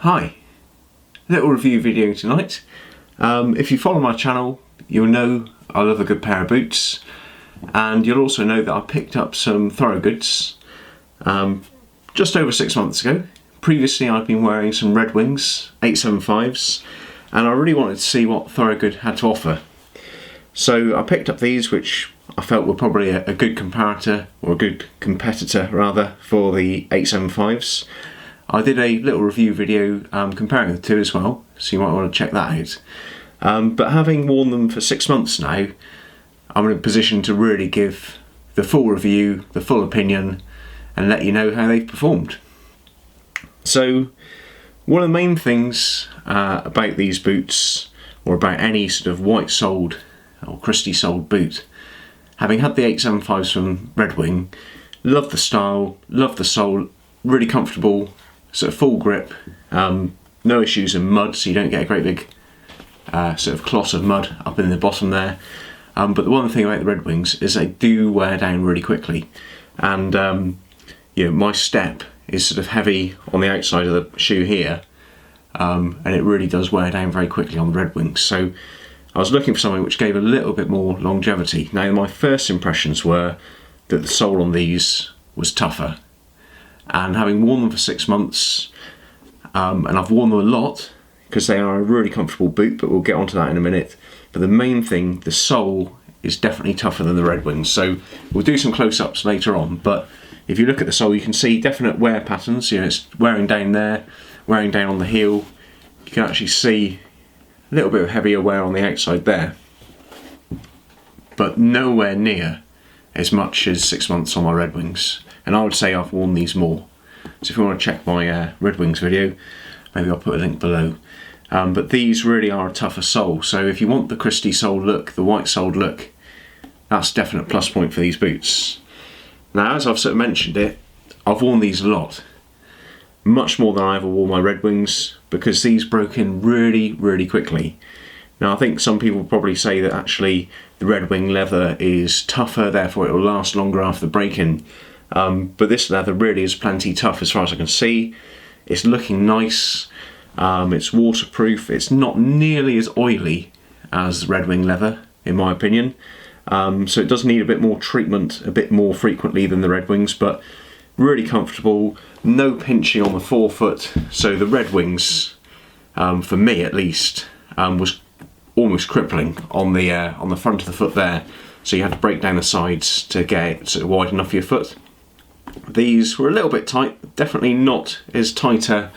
Hi, little review video tonight. If you follow my channel, you'll know I love a good pair of boots, and you'll also know that I picked up some Thorogoods just over 6 months ago. Previously I'd been wearing some Red Wings 875s, and I really wanted to see what Thorogood had to offer. So I picked up these, which I felt were probably a good comparator, or a good competitor rather, for the 875s. I did a little review video comparing the two as well, so you might want to check that out. But having worn them for 6 months now, I'm in a position to really give the full review, the full opinion, and let you know how they've performed. So one of the main things about these boots, or about any sort of white-soled or Christie-soled boot, having had the 875s from Red Wing, love the style, love the sole, really comfortable, sort of full grip, no issues in mud, so you don't get a great big sort of clot of mud up in the bottom there. But the one thing about the Red Wings is they do wear down really quickly, and my step is sort of heavy on the outside of the shoe here, and it really does wear down very quickly on the Red Wings. So I was looking for something which gave a little bit more longevity. Now my first impressions were that the sole on these was tougher, and having worn them for 6 months, and I've worn them a lot because they are a really comfortable boot, but we'll get onto that in a minute. But the main thing, the sole is definitely tougher than the Red Wings. So we'll do some close-ups later on, but if you look at the sole, you can see definite wear patterns. It's wearing down there, wearing down on the heel. You can actually see a little bit of heavier wear on the outside there, but nowhere near as much as 6 months on my Red Wings. And I would say I've worn these more. So if you want to check my Red Wings video, maybe I'll put a link below. But these really are a tougher sole. So if you want the Christie sole look, the white soled look, that's a definite plus point for these boots. Now, as I've sort of mentioned it, I've worn these a lot. Much more than I ever wore my Red Wings, because these broke in really, really quickly. Now I think some people probably say that actually the Red Wing leather is tougher, therefore it will last longer after the break-in. But this leather really is plenty tough as far as I can see. It's looking nice, it's waterproof, it's not nearly as oily as Red Wing leather in my opinion. So it does need a bit more treatment a bit more frequently than the Red Wings, but really comfortable, no pinching on the forefoot. So the Red Wings, for me at least, was almost crippling on the front of the foot there. So you had to break down the sides to get it sort of wide enough for your foot. These were a little bit tight, definitely not as tighter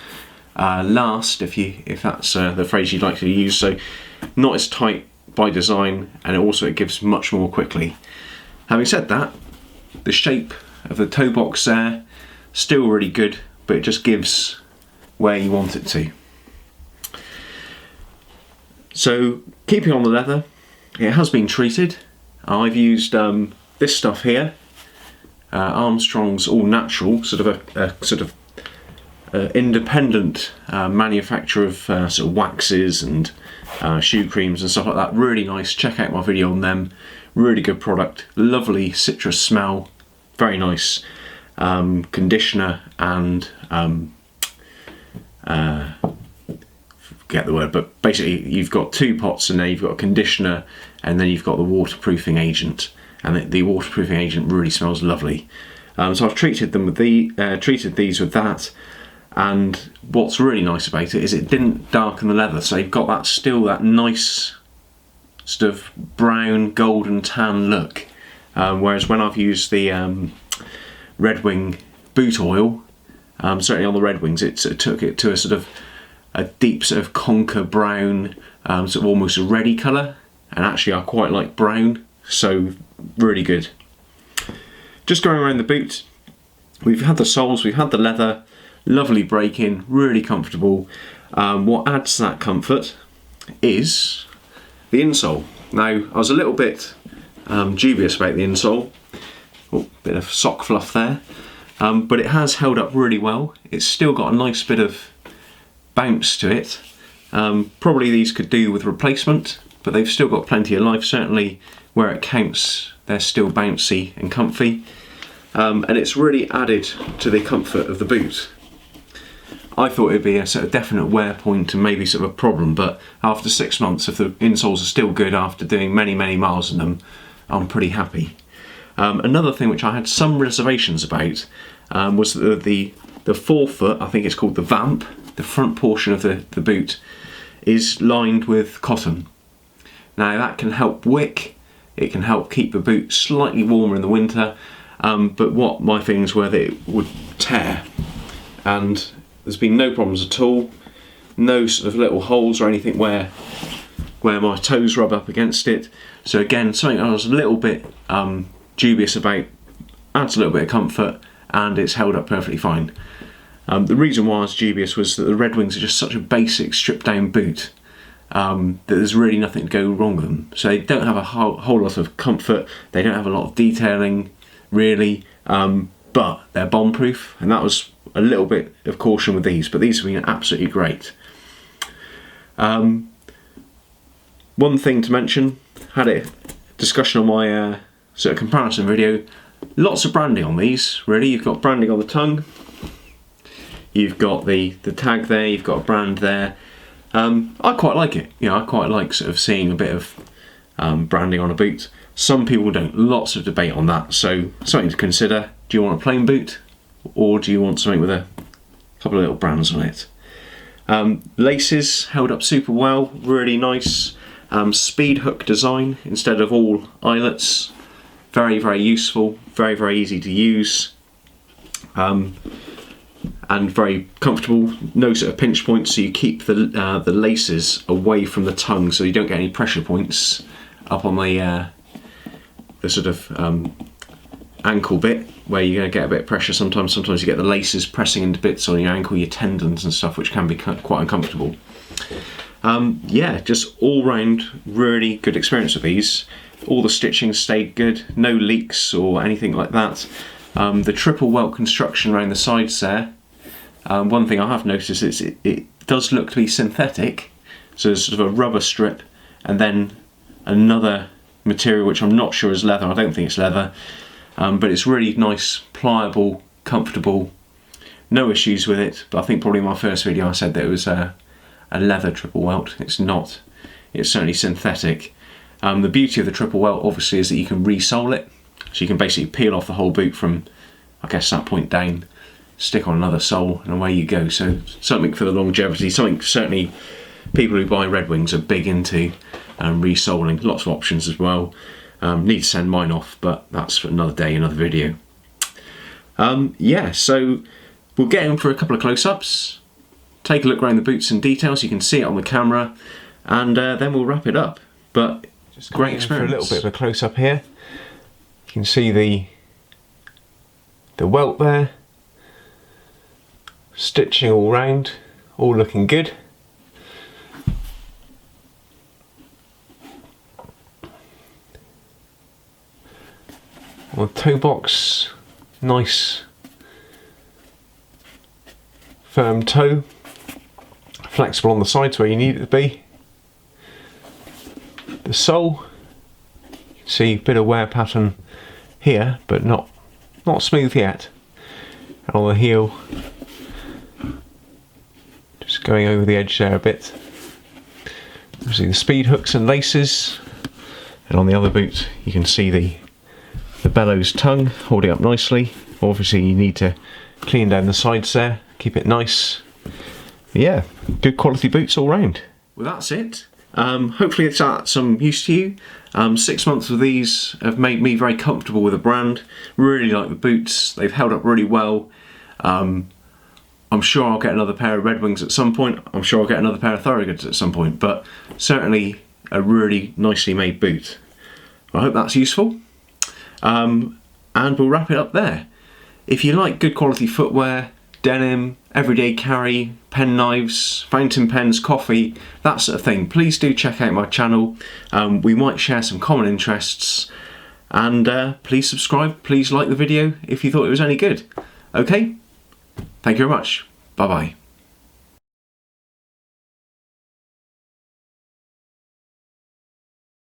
last, if that's the phrase you'd like to use. So not as tight by design, and it gives much more quickly. Having said that, the shape of the toe box there, still really good, but it just gives where you want it to. So keeping on the leather, it has been treated. I've used this stuff here, Armstrong's All Natural, sort of independent manufacturer of sort of waxes and shoe creams and stuff like that. Really nice. Check out my video on them. Really good product. Lovely citrus smell. Very nice. Conditioner and forget the word, but basically you've got 2 pots in there. You've got a conditioner, and then you've got the waterproofing agent, and the waterproofing agent really smells lovely. So I've treated them with treated these with that. And what's really nice about it is it didn't darken the leather, so you've got that still that nice sort of brown golden tan look. Whereas when I've used the Red Wing boot oil, certainly on the Red Wings, it sort of took it to a sort of a deep sort of conker brown, sort of almost a reddy colour. And actually I quite like brown, so really good. Just going around the boot, we've had the soles, we've had the leather. Lovely break-in, really comfortable. What adds to that comfort is the insole. Now, I was a little bit dubious about the insole. Oh, bit of sock fluff there. But it has held up really well. It's still got a nice bit of bounce to it. Probably these could do with replacement, but they've still got plenty of life. Certainly where it counts, they're still bouncy and comfy. And it's really added to the comfort of the boot. I thought it'd be a sort of definite wear point and maybe sort of a problem, but after 6 months, if the insoles are still good after doing many miles in them, I'm pretty happy. Another thing which I had some reservations about was the forefoot, I think it's called the vamp, the front portion of the boot, is lined with cotton. Now that can help wick, it can help keep the boot slightly warmer in the winter, but what my feelings were that it would tear, and there's been no problems at all, no sort of little holes or anything where my toes rub up against it. So again, something I was a little bit dubious about, adds a little bit of comfort, and it's held up perfectly fine. The reason why I was dubious was that the Red Wings are just such a basic stripped down boot that there's really nothing to go wrong with them. So they don't have a whole lot of comfort, they don't have a lot of detailing really, but they're bomb proof, and that was a little bit of caution with these, but these have been absolutely great. One thing to mention, had a discussion on my sort of comparison video, lots of branding on these really. You've got branding on the tongue, you've got the tag there, you've got a brand there. I quite like it, you know, I quite like sort of seeing a bit of branding on a boot. Some people don't, lots of debate on that, so something to consider. Do you want a plain boot, or do you want something with a couple of little brands on it? Laces held up super well, really nice. Speed hook design instead of all eyelets, very useful, very easy to use, and very comfortable. No sort of pinch points, so you keep the laces away from the tongue, so you don't get any pressure points up on the sort of ankle bit where you're going to get a bit of pressure sometimes. Sometimes you get the laces pressing into bits on your ankle, your tendons and stuff, which can be quite uncomfortable. Yeah, just all round really good experience with these. All the stitching stayed good, no leaks or anything like that. The triple welt construction around the sides there, one thing I have noticed is it does look to be synthetic, so there's sort of a rubber strip and then another material which I'm not sure is leather. I don't think it's leather, but it's really nice, pliable, comfortable, no issues with it. But I think probably in my first video I said that it was a leather triple welt. It's not, it's certainly synthetic. The beauty of the triple welt obviously is that you can re-sole it, so you can basically peel off the whole boot from, I guess, that point down, stick on another sole, and away you go. So something for the longevity, something certainly people who buy Red Wings are big into, re-soling. Lots of options as well. Need to send mine off, but that's for another day, another video. Yeah, so we'll get in for a couple of close-ups, take a look around the boots in detail so you can see it on the camera, and then we'll wrap it up. But just great experience. For a little bit of a close-up here, you can see the welt there, stitching all round, all looking good. On the toe box, nice firm toe, flexible on the sides where you need it to be. The sole, you can see a bit of wear pattern here, but not smooth yet. And on the heel, just going over the edge there a bit. Obviously the speed hooks and laces, and on the other boot you can see the bellows tongue holding up nicely. Obviously you need to clean down the sides there, keep it nice. But yeah, good quality boots all round. Well, that's it. Hopefully it's at some use to you. 6 months of these have made me very comfortable with the brand. Really like the boots, they've held up really well. I'm sure I'll get another pair of Red Wings at some point. I'm sure I'll get another pair of Thorogoods at some point, but certainly a really nicely made boot. I hope that's useful. And we'll wrap it up there. If you like good quality footwear, denim, everyday carry, pen knives, fountain pens, coffee, that sort of thing, please do check out my channel. We might share some common interests, and please subscribe, please like the video if you thought it was any good. Okay, thank you very much, bye bye.